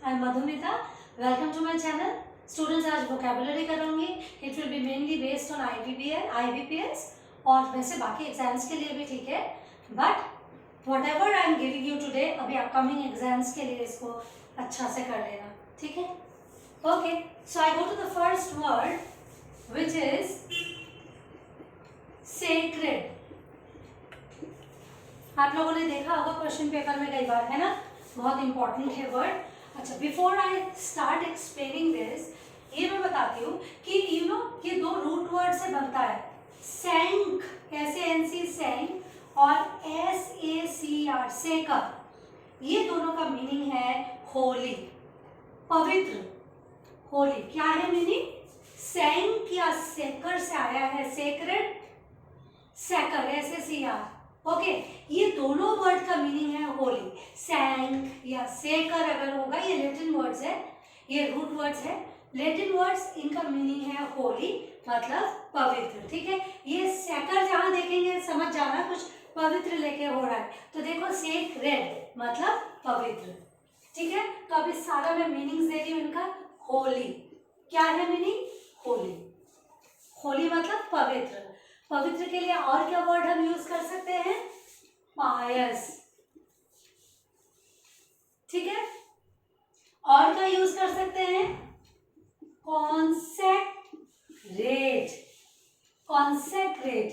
I am Madhumita. Welcome to my channel. Students, आज vocabulary करूंगी. It will be mainly based on IBPS और वैसे बाकी एग्जाम्स के लिए भी ठीक है. But whatever I am giving you today, अभी अपकमिंग एग्जाम्स के लिए इसको अच्छा से कर लेना, ठीक है. Okay, so I go to the first word which is sacred. आप लोगों ने देखा होगा क्वेश्चन पेपर में कई बार, है ना. बहुत इंपॉर्टेंट है वर्ड. अच्छा, before I start explaining this, ये मैं बताती हूँ कि यू नो ये दो रूट वर्ड से बनता है. सैंक, SANC सैंक, और SACR सेकर. ये दोनों का मीनिंग है होली, पवित्र. होली क्या है मीनिंग? सैंक या सेकर से आया है. सेक्रेड, सेकर, SACR. ओके, ये दोनों वर्ड का मीनिंग है होली. सैंक या सेकर अगर होगा, ये लैटिन वर्ड्स है, ये रूट वर्ड्स है. लैटिन वर्ड्स, इनका मीनिंग है होली, मतलब पवित्र. ठीक है, ये सेकर जहां देखेंगे समझ जाना कुछ पवित्र लेके हो रहा है. तो देखो, सेक्रेड मतलब पवित्र. ठीक है, तो अभी सारा मैं मीनिंग्स दे रही हूँ इनका. होली क्या है मीनिंग? होली. होली मतलब पवित्र. पवित्र के लिए और क्या वर्ड हम यूज कर सकते हैं? पायस. ठीक है, और क्या यूज कर सकते हैं? कॉन्सेक्रेट. कॉन्सेक्रेट.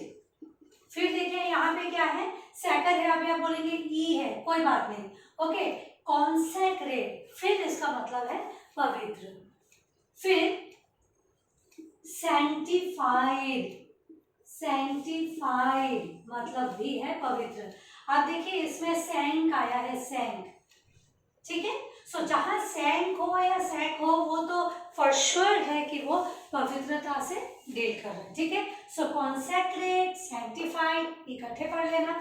फिर देखिए यहाँ पे क्या है? सेकर है, अभी आप बोलेंगे ई है, कोई बात नहीं. ओके, कॉन्सेक्रेट, फिर इसका मतलब है पवित्र. फिर सैंक्टिफाइड. सैंक्टिफाइड मतलब भी है पवित्र. आप देखिए इसमें सैंक आया है, सैंक. ठीक है, सो जहां सैंक हो या सैंक हो, वो तो फॉर श्योर है कि वो पवित्रता से डील कर रहे हैं. ठीक है, सो कॉन्सेक्रेट, सैंक्टिफाइड इकट्ठे पढ़ लेना.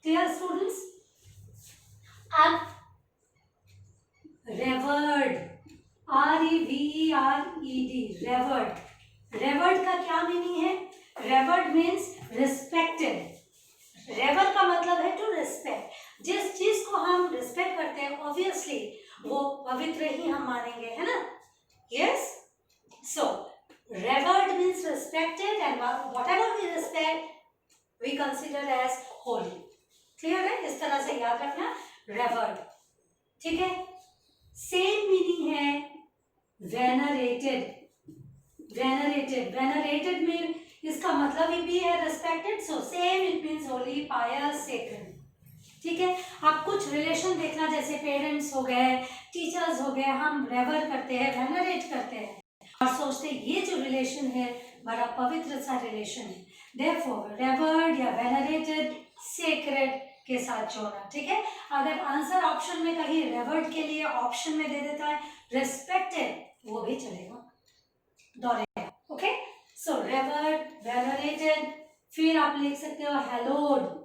Clear students? अब रेवर्ड, REVERED, रेवर्ड. रेवर्ड का क्या मीनिंग है? Reward means respected. रेवर का मतलब है टू रिस्पेक्ट. जिस चीज को हम रिस्पेक्ट करते हैं, ऑब्वियसली वो पवित्र ही हम मानेंगे, है ना. Yes, so revered means respected, and whatever we respect we consider as holy. Clear है? इस तरह से याद रखना, रेवर्ड. ठीक है, सेम मीनिंग है वेनरेटेड. वेनरेटेड, वेनरेटेड में इसका मतलब ही भी है respected. So same it means holy, pious, sacred. ठीक है, आप कुछ रिलेशन देखना, जैसे पेरेंट्स हो गए, टीचर्स हो गए, हम रेवर करते हैं, वेनरेट करते हैं और सोचते हैं ये जो रिलेशन है बड़ा पवित्र सा रिलेशन है. देयरफॉर रेवर्ड या वेनरेटेड, सेक्रेड के साथ जोड़ना. ठीक है, अगर आंसर ऑप्शन में कहीं रेवर्ड के लिए ऑप्शन में दे देता है रिस्पेक्टेड, वो भी चलेगा. दोहरे. ओके, सो रेवर्ड, वेनरेटेड. फिर आप लिख सकते हो hallowed.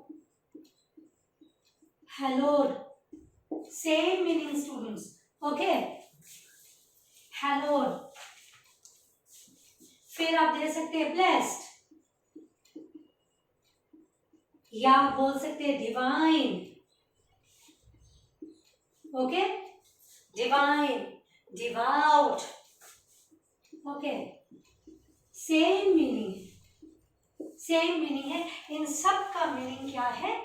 Hallowed same meaning students. Okay, hallowed. फिर आप दे सकते हैं ब्लेस्ड, या बोल सकते हैं divine. Okay, divine, devout. Okay, same meaning है, सेम मीनिंग है. इन सब का मीनिंग क्या है?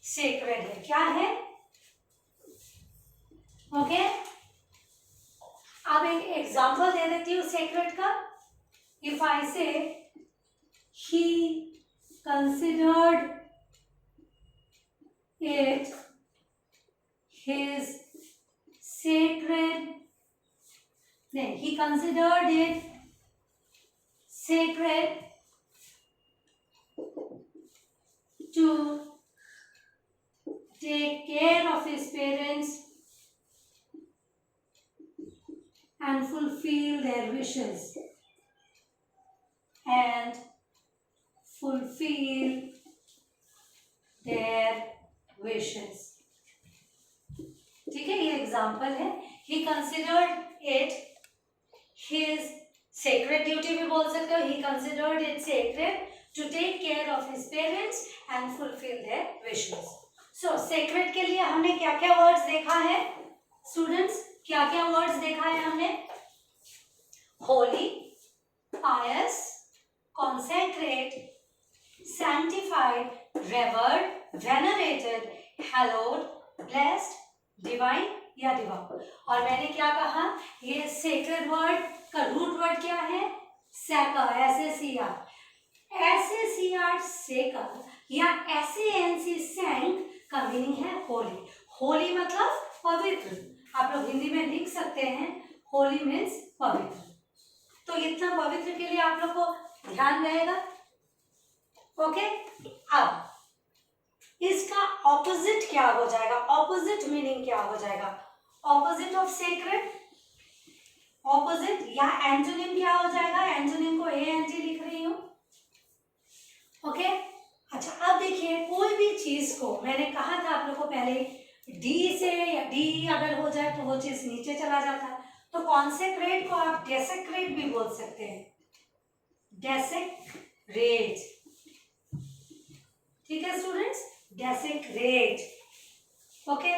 सेक्रेड है. क्या है? ओके, अब एक एग्जांपल दे देती हूँ सेक्रेड का. इफ आई से he considered it his sacred, then he considered it sacred to take care of his parents and fulfill their wishes, and fulfill their wishes. ठीक है, ये एग्जाम्पल है. he considered it his sacred duty भी बोल सकते हो. he considered it sacred to take care of his parents and fulfill their wishes. so sacred के लिए हमने क्या क्या वर्ड्स देखा है स्टूडेंट्स? क्या क्या वर्ड्स देखा है हमने? Holi, pious, consecrate, sanctified, revered, venerated, hallowed, blessed, divine या डिवाइन। और मैंने क्या कहा, ये सेक्रेड वर्ड का रूट वर्ड क्या है? सैका, SACR सेकर या SANC सैंक का मीनिंग है होली। होली मतलब पवित्र, आप लोग हिंदी में लिख सकते हैं होली मीन्स पवित्र। तो इतना पवित्र के लिए आप लोग को ध्यान रहेगा। ओके, अब इसका ऑपोजिट क्या हो जाएगा? ऑपोजिट मीनिंग क्या हो जाएगा? ऑपोजिट ऑफ सेक्रेड, ऑपोजिट या एंटोनिम क्या हो जाएगा? एंटोनिम को ANT लिख रही हूं। ओके, अच्छा अब देखिए, कोई भी चीज को, मैंने कहा था आप लोग को पहले, डी से या डी अगर हो जाए तो वो चीज नीचे चला जाता है। तो कॉन्सेक्रेट को आप डेसेक्रेट भी बोल सकते हैं, डेसेक्रेट। ठीक है स्टूडेंट्स, डेसेक्रेट। ओके,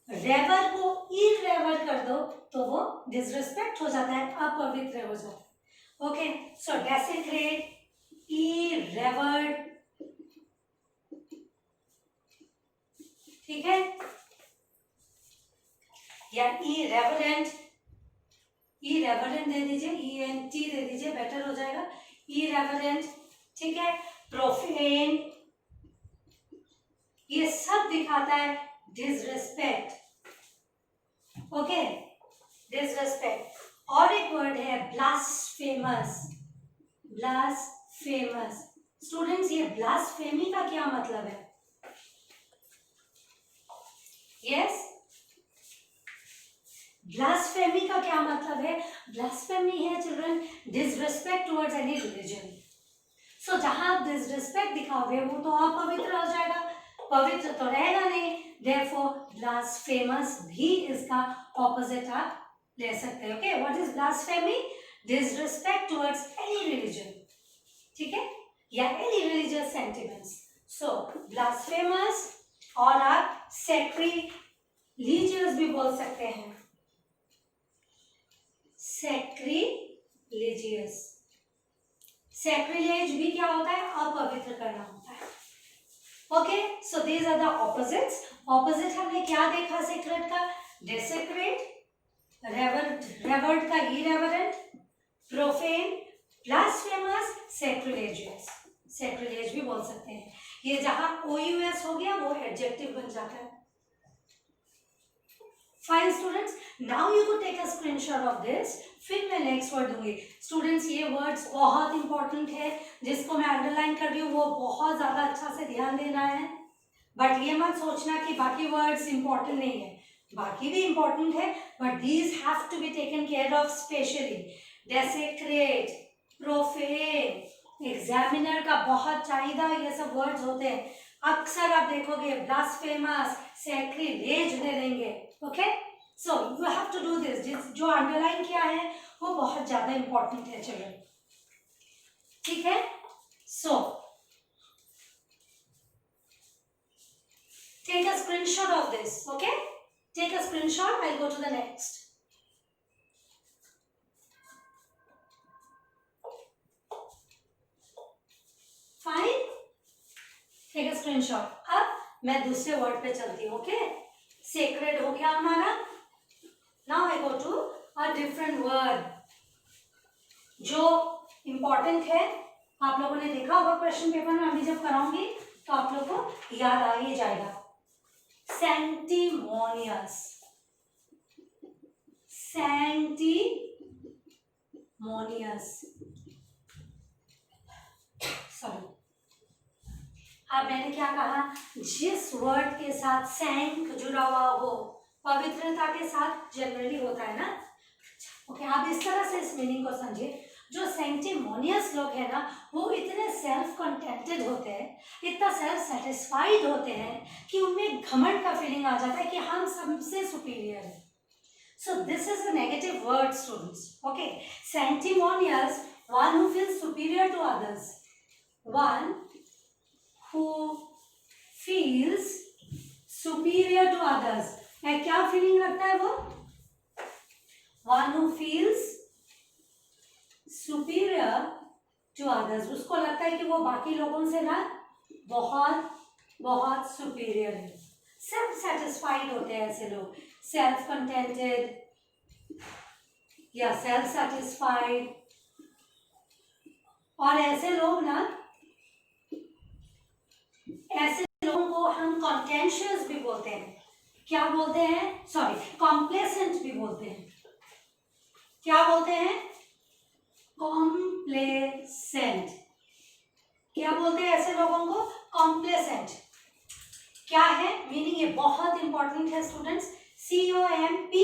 रेवर को इरेवर कर दो तो वो डिसरिस्पेक्ट हो जाता है, अपवित्र हो जाता है। ओके, सो डेसेक्रेट, इरेवर्ड, ठीक है, या इरेवरेंट, इरेवरेंट दे दीजिए, ENT दे दीजिए, बेटर हो जाएगा, इरेवरेंट। ठीक है, प्रोफेन, ये सब दिखाता है डिसरिस्पेक्ट। Okay, disrespect. और एक वर्ड है ब्लास्फेमस, ब्लास्फेमस। स्टूडेंट्स, ये ब्लास्फेमी का क्या मतलब है? यस, ब्लास्फेमी का क्या मतलब है? ब्लास्फेमी है children disrespect towards any religion. So जहां आप डिसरिस्पेक्ट दिखाओगे वो तो अपवित्र हो जाएगा, पवित्र तो रहेगा नहीं। देयरफॉर ब्लास्फेमस भी इसका ऑपोजिट आप ले सकते हैं। Okay, what is blasphemy? Disrespect towards any religion, ठीक है, या एनी रिलीजियस सेंटिमेंट्स। सो ब्लास्फेमस, और आप सैक्रिलीजियस भी बोल सकते हैं, सैक्रिलीजियस। सैक्रिलेज भी क्या होता है? अपवित्र करना होता है। Okay, so these are the opposites. Opposite हमने क्या देखा सेक्रेट का? डेसेक्रेट, रेवर्ड का irreverent, profane, blasphemous, sacrilegious. Sacrilege भी बोल सकते हैं। ये जहां OUS हो गया वो एडजेक्टिव बन जाता है। फाइन स्टूडेंट्स, नाउ यू को take a screenshot of this. फिर मैं नेक्स्ट वर्ड दूंगी। स्टूडेंट्स, ये वर्ड्स बहुत इंपॉर्टेंट है, जिसको मैं अंडरलाइन कर रही हूँ वो बहुत ज्यादा अच्छा से ध्यान देना है। बट ये मत सोचना कि बाकी वर्ड्स इंपॉर्टेंट नहीं है, बाकी भी इंपॉर्टेंट है, but these have to be taken care of specially. Desecrate, profane, examiner का बहुत चाहिदा ये सब वर्ड्स होते हैं। अक्सर आप देखोगे ब्लास्फेमस, सैक्रिलेज दे देंगे। Okay, so you have to do this. जो अंडरलाइन किया है वो बहुत ज्यादा इंपॉर्टेंट है चिल्ड्रन, ठीक है। सो take a screenshot of this. Okay, take a screenshot. I'll go to the next. Fine, take a screenshot. अब मैं दूसरे वर्ड पे चलती हूँ। ओके, सेक्रेड हो गया हमारा। Now I go to a different word जो इम्पोर्टेंट है। आप लोगों ने देखा होगा क्वेश्चन पेपर में, अभी जब कराऊंगी तो आप लोग को याद आ ही जाएगा। सैंक्टिमोनियस, सैंक्टिमोनियस, सॉरी। अब मैंने क्या कहा? जिस वर्ड के साथ सैंक जुड़ा हुआ हो, पवित्रता के साथ जनरली होता है ना। ओके, आप इस तरह से इस मीनिंग को समझिए। जो सैंक्टिमोनियस लोग हैं ना, वो इतने सेल्फ कंटेंटेड होते हैं, इतना सेल्फ सेटिस्फाइड होते हैं कि उनमें घमंड का फीलिंग आ जाता है कि हम सबसे सुपीरियर हैं। So this is a negative word students. Okay, sanctimonious, one who feels superior to others, one who feels superior to others. क्या फीलिंग रखता है वो? One who feels superior to others, उसको लगता है कि वो बाकी लोगों से ना बहुत बहुत सुपीरियर है। सेल्फ सेटिस्फाइड होते हैं ऐसे लोग, सेल्फ कंटेंटेड या सेल्फ सेटिस्फाइड। और ऐसे लोग ना, ऐसे लोगों को हम कॉन्टेंशियस भी बोलते हैं। क्या बोलते हैं? सॉरी, कॉम्प्लेसेंट भी बोलते हैं। क्या बोलते हैं? कॉम्प्लेसेंट। क्या बोलते हैं ऐसे लोगों को? कॉम्प्लेसेंट। क्या है मीनिंग? ये बहुत इंपॉर्टेंट है स्टूडेंट्स। COMPLACENT,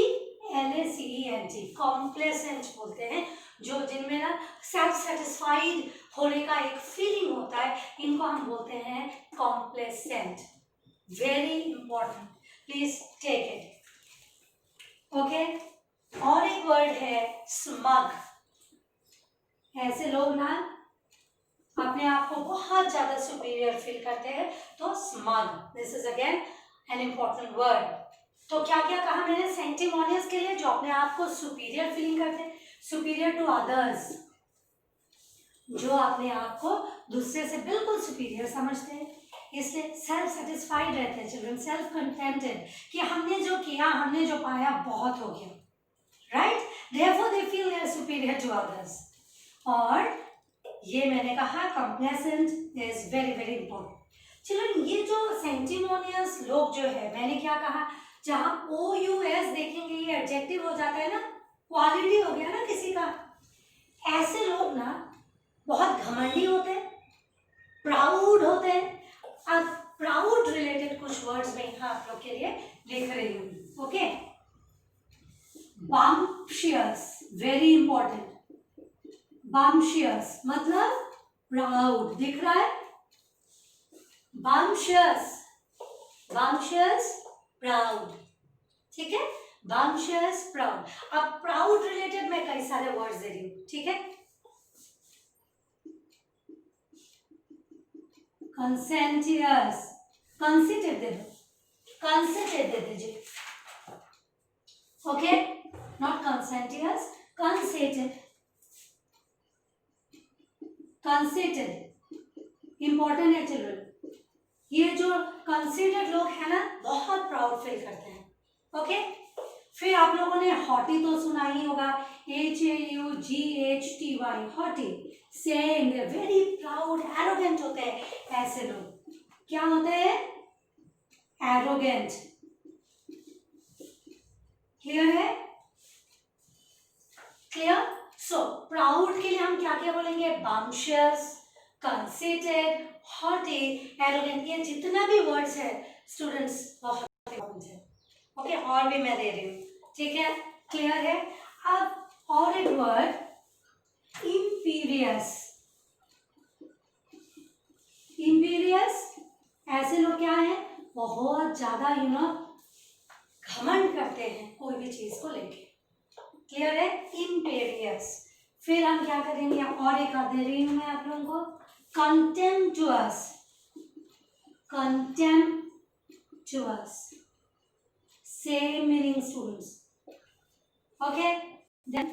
कॉम्प्लेसेंट बोलते हैं जो जिनमें ना सेल्फ सेटिस्फाइड होने का एक फीलिंग होता है, इनको हम बोलते हैं complacent. Very important, please take it. Okay, और एक वर्ड है स्मग। ऐसे लोग ना अपने आप को बहुत ज्यादा सुपीरियर फील करते हैं, तो smug, this is again an important word. तो क्या क्या कहा मैंने? सेंटिमोनियस के लिए जो अपने आप को सुपीरियर फीलिंग करते हैं, सुपीरियर टू अदर्स, जो अपने आप को दूसरे से बिल्कुल सुपीरियर समझते हैं, इसलिए सेल्फ सेटिस्फाइड रहते हैं चिल्ड्रन, सेल्फ कंटेंटेड, कि हमने जो किया, हमने जो पाया बहुत हो गया, right? Therefore they feel they are superior to others. और ये मैंने कहा complacent is very very important. Children, ये जो सेंटिमोनियस लोग जो है, मैंने क्या कहा, जहां OUS देखेंगे ये एडजेक्टिव हो जाता है ना, क्वालिटी हो गया ना किसी का। ऐसे लोग ना बहुत घमंडी होते हैं, प्राउड होते हैं। अब प्राउड रिलेटेड कुछ वर्ड्स में यहाँ आप लोग के लिए लिख रही हूँ। Okay, bumptious, very important. Bumptious मतलब प्राउड, दिख रहा है? बम्शियस, बम्शियस प्राउड, ठीक है? बम्शियस प्राउड। अब प्राउड रिलेटेड मैं कई सारे वर्ड्स दे रही हूँ, ठीक है? कंसेंटियस, कंसिटेड दे दो, कंसिटेड दे दीजिए। ओके, नॉट कंसेंटियस, कंसेटेड, कंसिटेड इंपॉर्टेंट है चिल्ड्रन। ये जो कंसिडर्ड लोग हैं ना, बहुत प्राउड फील करते हैं। ओके, फिर आप लोगों ने हॉटी तो सुना ही होगा, HAUGHTY, haughty, saying very proud, arrogant होते हैं ऐसे लोग। क्या होते हैं? एरोगेंट। क्लियर है? क्लियर? सो प्राउड के लिए हम क्या क्या बोलेंगे? Bumptious, conceited, haughty, arrogant. ये जितना भी वर्ड्स है स्टूडेंट्स बहुत इंपॉर्टेंट है। ओके, और भी मैं दे रही हूँ, ठीक है? क्लियर है? अब और एक वर्ड, इंपीरियस। इंपीरियस ऐसे लोग क्या है? बहुत ज्यादा घमंड करते हैं कोई भी चीज को लेके। क्लियर है? इंपीरियस। फिर हम क्या करेंगे? और एक दे रही हूं मैं आप लोगों को, contemptuous, contemptuous, same meaning students. Okay, then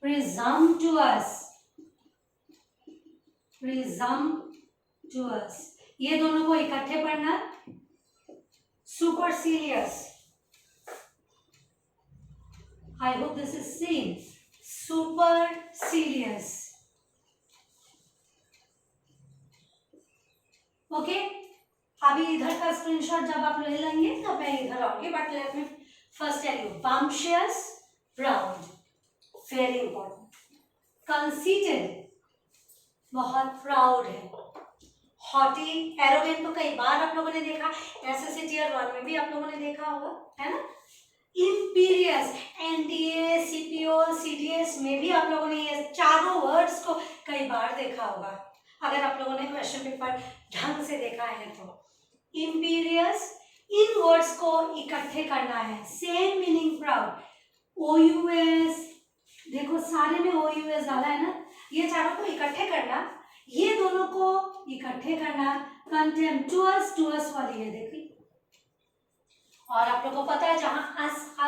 presumptuous, presumptuous, ये दोनों को इकट्ठे पढ़ना। Supercilious, I hope this is seen. Supercilious. Okay, अभी इधर का स्क्रीनशॉट जब आप ले लेंगे तब मैं इधर आऊंगी, but let me first tell you. Bumptious, proud, very important. Conceited, बहुत प्राउड है। हॉटी, एरोगेंट तो कई बार आप लोगों ने देखा, एसएससी टियर 1 में भी आप लोगों ने देखा होगा, है ना? इंपीरियस, एनडीए, सीपीओ, सीडीएस में भी आप लोगों ने ये चारों वर्ड्स को कई बार देखा होगा, अगर आप लोगों ने क्वेश्चन पेपर ढंग से देखा है तो। इंपीरियस, इन वर्ड्स को इकट्ठे करना है, सेम मीनिंग प्राउड। OUS, देखो सारे में OUS डाला है ना, ये चारों को इकट्ठे करना, ये दोनों को इकट्ठे करना। कंटेम्पचुअस, टुअस वाली है देखिए, और आप लोगों को पता है जहां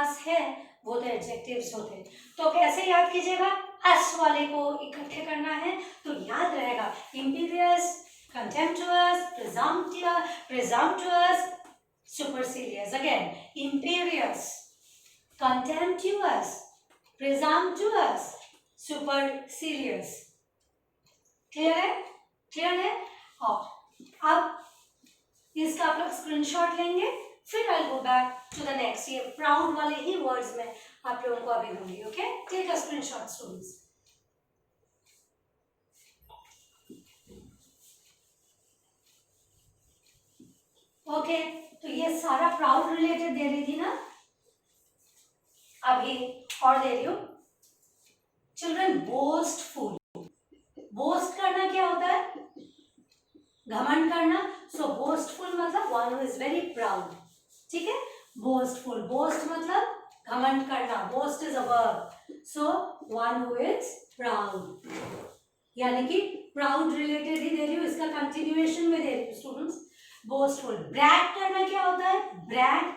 अस है वो तो एडजेक्टिव्स होते हैं। तो कैसे याद कीजिएगा, अस वाले को इकट्ठे करना है तो याद रहेगा imperious, contemptuous, presumptuous, supercilious. Again imperious, contemptuous, presumptuous, supercilious. Clear है? क्लियर है? और अब इसका आप लोग स्क्रीनशॉट लेंगे, फिर I go back to the next. ये प्राउड वाले ही वर्ड्स में आप लोगों को अभी दूंगी। Okay, take a screenshot students. Okay, तो ये सारा प्राउड रिलेटेड दे रही थी ना, अभी और दे रही हूं। चिल्ड्रन, बोस्टफुल, बोस्ट करना क्या होता है? घमंड करना। सो बोस्टफुल मतलब one who is very proud. ठीक है, बोस्टफुल, बोस्ट मतलब घमंड करना, boast is a verb. So one who is proud, यानी कि प्राउड रिलेटेड ही दे रही हूँ, इसका कंटिन्यूएशन में दे रही हूँ स्टूडेंट्स। बोस्टफुल, ब्रैग करना क्या होता है? ब्रैग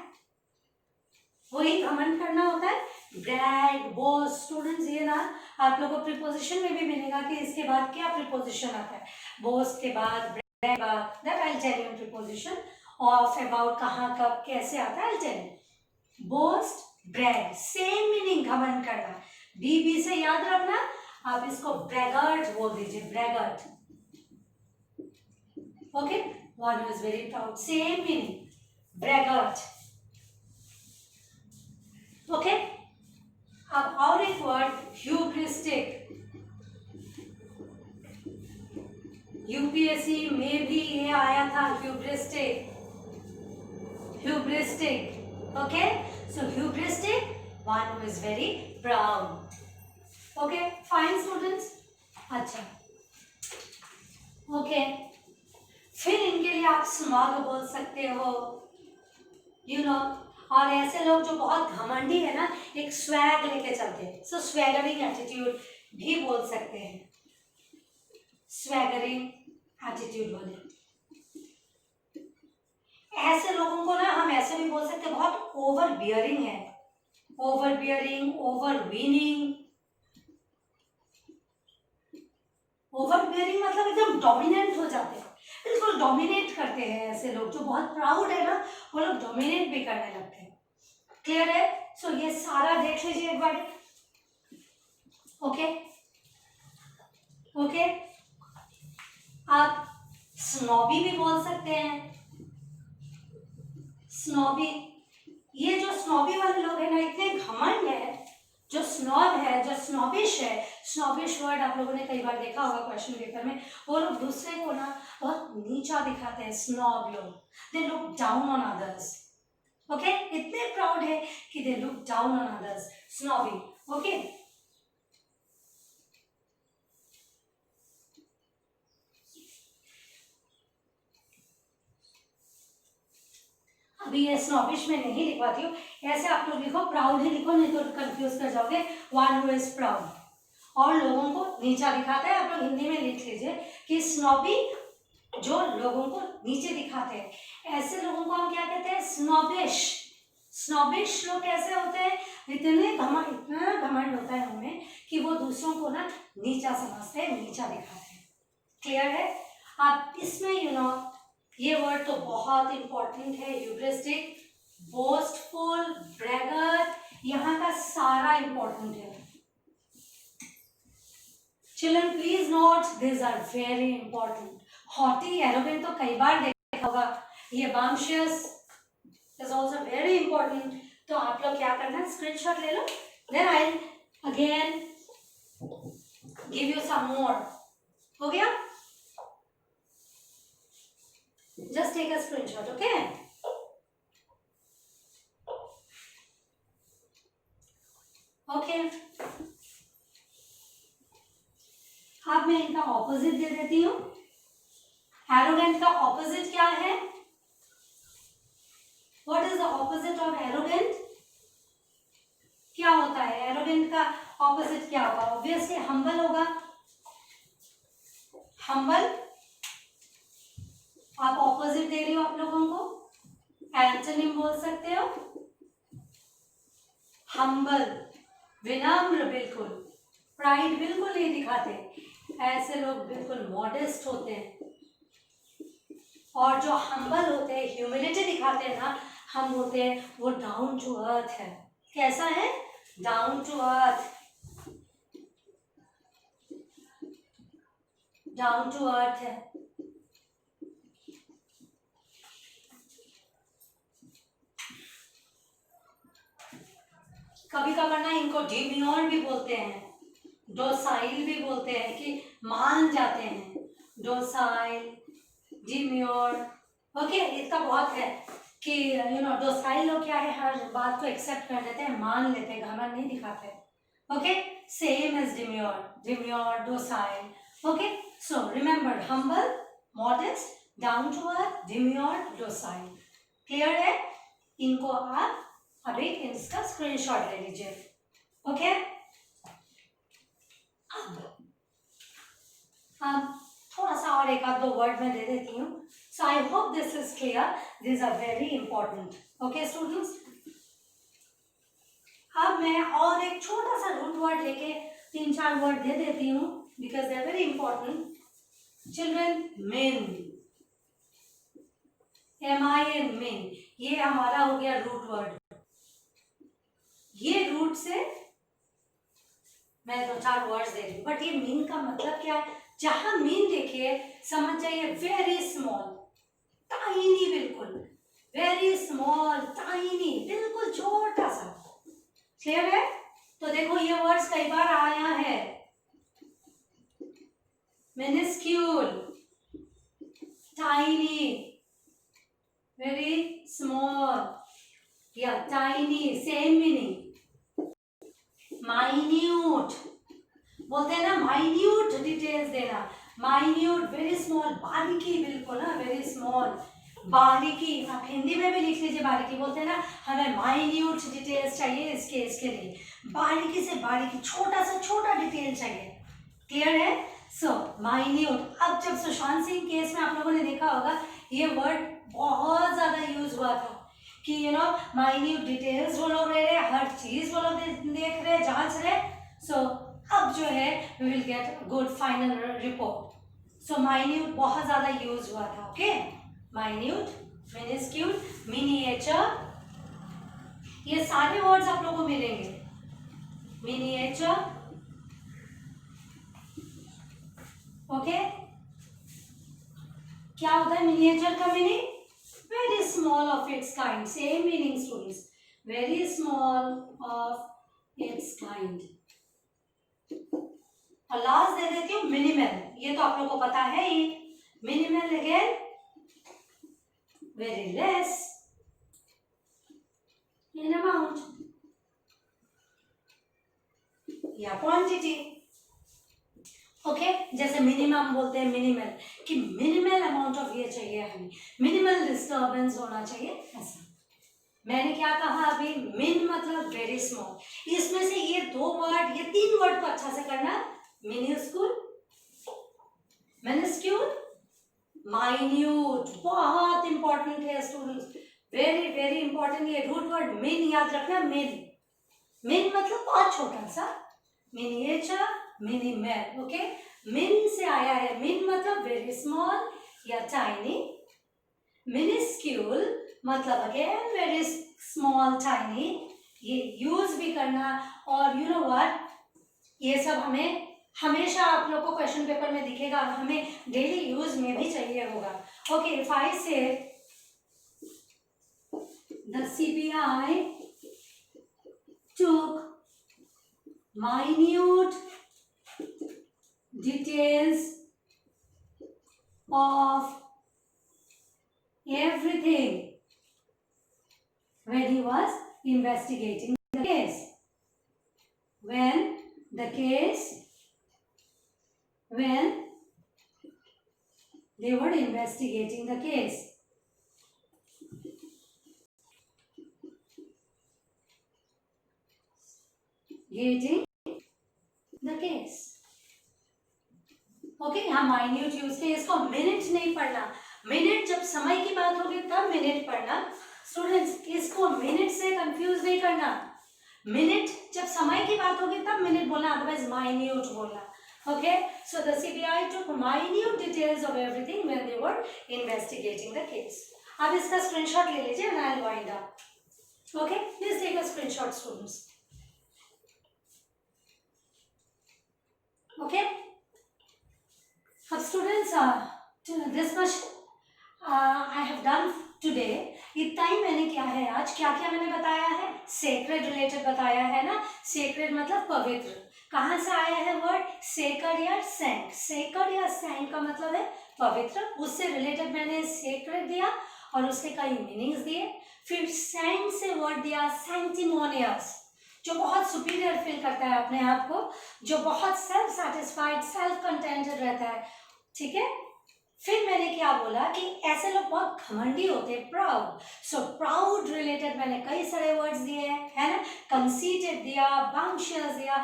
वही घमंड करना होता है। Bragg, boast. स्टूडेंट्स ये ना आप लोगों को प्रीपोजिशन में भी मिलेगा कि इसके बाद क्या प्रीपोजिशन आता है। बोस्ट के बाद, ब्रैग के बाद, that I will tell you preposition. Of, about, कहाँ, कब, कैसे आता है, I will tell you. Boast, brag, same meaning, घमंड करना। बी से याद रखना, आप इसको ब्रैगर्ट बोल दीजिए, braggart. Okay, one who is very proud, same meaning, braggart. Okay, अब और एक वर्ड, ह्यूब्रिस्टिक। यूपीएससी में भी ये आया था, hubristic, hubristic. Okay, so hubristic, one who is very proud. Okay, fine students. अच्छा, ओके, फिर इनके लिए आप स्नॉग बोल सकते हो, यू नो। और ऐसे लोग जो बहुत घमंडी है ना, एक स्वैग लेके चलते हैं, सो स्वैगरिंग एटीट्यूड भी बोल सकते हैं, स्वैगरिंग एटीट्यूड वाले। ऐसे लोगों को ना हम ऐसे भी बोल सकते हैं, बहुत ओवर बियरिंग है, over bearing, over weaning. Over bearing मतलब एकदम डोमिनेंट हो जाते हैं, बिल्कुल डोमिनेट करते हैं। ऐसे लोग जो बहुत प्राउड है ना, वो लोग डोमिनेट भी करने लगते हैं। क्लियर है? सो ये सारा देख लीजिए एक बार। ओके, ओके, आप स्नॉबी भी बोल सकते हैं, स्नॉबी। ये जो स्नॉबी वाले लोग हैं ना, इतने घमंड है, जो स्नॉब है, जो स्नॉबिश है, स्नॉबिश वर्ड आप लोगों ने कई बार देखा होगा क्वेश्चन पेपर में, वो लोग दूसरे को ना बहुत नीचा दिखाते हैं, स्नॉब लोग, they look down on others. Okay, इतने प्राउड है कि they look down on others, snobby. Okay, अभी ये स्नॉबिश में नहीं लिखवाती हूँ, ऐसे आप लोग लिखो, प्राउड ही लिखो, नहीं तो कंफ्यूज कर जाओगे। वन हू इज प्राउड, और लोगों को नीचा दिखाता है। आप लोग हिंदी में लिख लीजिए कि स्नॉबी जो लोगों को नीचे दिखाते हैं, ऐसे लोगों को हम क्या कहते हैं? स्नॉबिश। स्नॉबिश लोग कैसे होते हैं? इतना घमंड होता है उनमें कि वो दूसरों को ना नीचा समझते हैं, नीचा दिखाते हैं। क्लियर है? आप इसमें यू नो ये वर्ड तो बहुत इंपॉर्टेंट है, ह्यूब्रिस्टिक, बोस्टफुल, ब्रैगर, यहाँ का सारा इंपॉर्टेंट है। Children please note, this are very important. Haughty, arrogant तो कई बार देखा होगा, ये bumptious is also very important. तो आप लोग क्या करना है, स्क्रीनशॉट ले लो, then I again give you some more. हो गया? Just take a screenshot. Okay, okay, अब मैं इनका ऑपोजिट दे देती हूँ। एरोगेंट का ऑपोजिट क्या है? What is the opposite of arrogant? क्या होता है एरोगेंट का ऑपोजिट? क्या होगा? ऑब्वियसली हम्बल होगा। हम्बल, आप ऑपोजिट दे रही हो आप लोगों को, एंटोनिम बोल सकते हो। हम्बल, विनम्र, बिल्कुल प्राइड बिल्कुल नहीं दिखाते, ऐसे लोग बिल्कुल मॉडेस्ट होते हैं। और जो हम्बल होते हैं, ह्यूमिलिटी दिखाते हैं ना, हम होते हैं वो डाउन टू अर्थ है। कैसा है? Down to earth, down to earth है। कभी कभार ना इनको डिम्योर भी बोलते हैं, डोसाइल भी बोलते हैं, कि मान जाते हैं। डोसाइल, डिम्योर, ओके, इसका बहुत है कि डोसाइल लोग क्या है, हर बात को एक्सेप्ट कर लेते हैं, मान लेते हैं, घमंड नहीं दिखाते। Okay, same as demure, demure, docile. Okay, so remember, humble, modest, down to earth, demure, docile. Clear है? इनको आप अभी इसका स्क्रीनशॉट ले लीजिए। ओके, अब थोड़ा सा और एक आध दो वर्ड में दे देती हूँ। So I hope this is clear, this are very important. Okay students, अब मैं और एक छोटा सा रूट वर्ड लेके 3-4 वर्ड दे देती हूँ, because they are very important. Children, mean, MIN, mean, ये हमारा हो गया रूट वर्ड। ये रूट से मैं 2-4 वर्ड्स दे रही हूँ, बट ये मीन का मतलब क्या है? जहां मीन देखिए, समझ जाइए वेरी स्मॉल, टाइनी, बिल्कुल वेरी स्मॉल, टाइनी, बिल्कुल छोटा सा। क्लियर है? तो देखो ये वर्ड्स कई बार आया है, मिनिस्क्यूल, टाइनी, वेरी स्मॉल या टाइनी, सेम मीनिंग। माइन्यूट बोलते हैं ना, माइन्यूट डिटेल्स देना, माइन्यूट, वेरी स्मॉल, बारीकी, बिल्कुल ना, वेरी स्मॉल, बारीकी। आप हिंदी में भी लिख लीजिए बारीकी, बोलते हैं ना हमें माइन्यूट डिटेल्स चाहिए इसके लिए, बारीकी से बारीकी, छोटा से छोटा डिटेल चाहिए। क्लियर है? सो माइन्यूट। अब जब सुशांत सिंह केस में आप लोगों ने देखा होगा, ये वर्ड बहुत ज्यादा यूज हुआ था कि माइन्यूट डिटेल्स वो लोग ले रहे, हर चीज वो लोग देख रहे, जांच रहे। सो अब जो है we will get good final report. So minute बहुत ज्यादा यूज हुआ था। ओके, माइन्यूट, मिनिस्क्यूल, मिनिएचर, ये सारे वर्ड्स आप लोगों को मिलेंगे। मिनिएचर, ओके, क्या होता है मिनिएचर का meaning? Very small of its kind, same meaning students, very small of its kind. और लास्ट दे देती हूँ मिनिमल, ये तो आप लोगों को पता है ही। Minimal again, very less in amount या क्वांटिटी। ओके, जैसे मिनिमम बोलते हैं, मिनिमल, कि मिनिमल अमाउंट ऑफ ये चाहिए हमें, मिनिमल डिस्टर्बेंस होना चाहिए, ऐसा। मैंने क्या कहा अभी? मिन मतलब वेरी स्मॉल। इसमें से ये 2 वर्ड, ये 3 वर्ड को अच्छा से करना, मिनिस्क्यूल, मिनिस्क्यूल, माइन्यूट, बहुत इंपॉर्टेंट है स्टूडेंट्स, वेरी वेरी इंपॉर्टेंट। ये रूट वर्ड मिन याद रखना, मिन, मिन मतलब बहुत छोटा सा, मिनिएचर, मिनिमल। ओके, मिन से आया है, मिन मतलब वेरी स्मॉल या टाइनी, मिनिस्क्यूल मतलब अगेन वेरी स्मॉल, टाइनी, ये यूज भी करना। और यू नो व्हाट, ये सब हमें हमेशा आप लोग को क्वेश्चन पेपर में दिखेगा, हमें डेली यूज में भी चाहिए होगा। ओके, इफ आई से the CBI took minute details of everything when he was investigating the case. When they were investigating the case. Getting the case. Okay, यहाँ माइन्यूट यूज किया, इसको मिनट नहीं पढ़ना, मिनट जब समय की बात होगी तब मिनट पढ़ना। स्टूडेंट्स, इसको मिनट से कंफ्यूज नहीं करना, मिनट, जब समय की बात होगी तब मिनट बोलना, अदरवाइज माइन्यूट बोलना. Okay, so the CBI took minute details of everything when they were investigating the case. अब इसका स्क्रीनशॉट ले लीजिए and I'll wind up. Okay, please take a screenshot, students. Okay. अब students, this much I have done today. इतना ही मैंने किया है आज. क्या क्या मैंने बताया है? सेक्रेड रिलेटेड बताया है ना. सेक्रेड मतलब पवित्र. कहाँ से आया है वर्ड? सेक्रेड या सेंट. सेक्रेड या सेंट का मतलब है पवित्र. उससे रिलेटेड मैंने सेक्रेड दिया और उसके कई मीनिंग्स दिए. फिर सेंट से वर्ड दिया सैंक्टिमोनियस, जो बहुत सुपीरियर फील करता है अपने आप को, जो बहुत सेल्फ सेटिस्फाइड, सेल्फ कंटेंटेड रहता है. ठीक है. फिर मैंने क्या बोला कि ऐसे लोग बहुत घमंडी होते हैं, प्राउड. सो प्राउड रिलेटेड मैंने कई सारे वर्ड्स दिए हैं, है ना. कंसीटेड दिया, बाउंशियस दिया,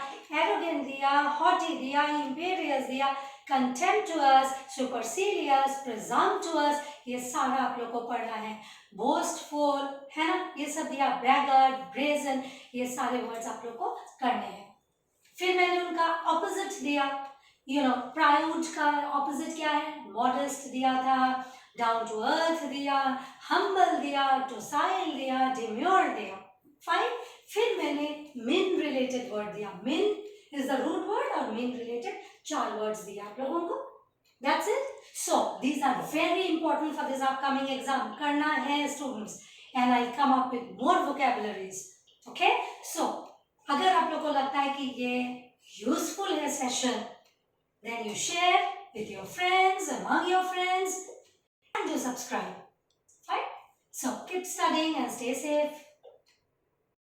एरोगेंट दिया, हॉटी दिया, इंपेरियस दिया, कंटेम्प्टुअस, सुपरसीलियस, प्रिजम्पटुअस, ये सारा आप लोग को पढ़ना है. बोस्टफुल, है ना, ये सब दिया. ब्रैगर्ट, ब्रेजन, ये सारे वर्ड्स आप लोग को करने हैं. फिर मैंने उनका ऑपोजिट दिया. प्राउड का ऑपोजिट क्या है? मॉडेस्ट दिया था, डाउन टू अर्थ दिया, हम्बल दिया, डोसाइल दिया, डिम्योर दिया. फाइन. फिर मैंने मिन रिलेटेड वर्ड दिया. मिन इज द रूट वर्ड और मिन रिलेटेड 4 वर्ड्स दिया आप लोगों को. That's it. So these are very important for this upcoming exam. करना है students, and I'll come up with more vocabularies. Okay? So अगर आप लोग को लगता है कि ये useful है session, then you share with your friends, among your friends, and do subscribe. Right? So keep studying and stay safe.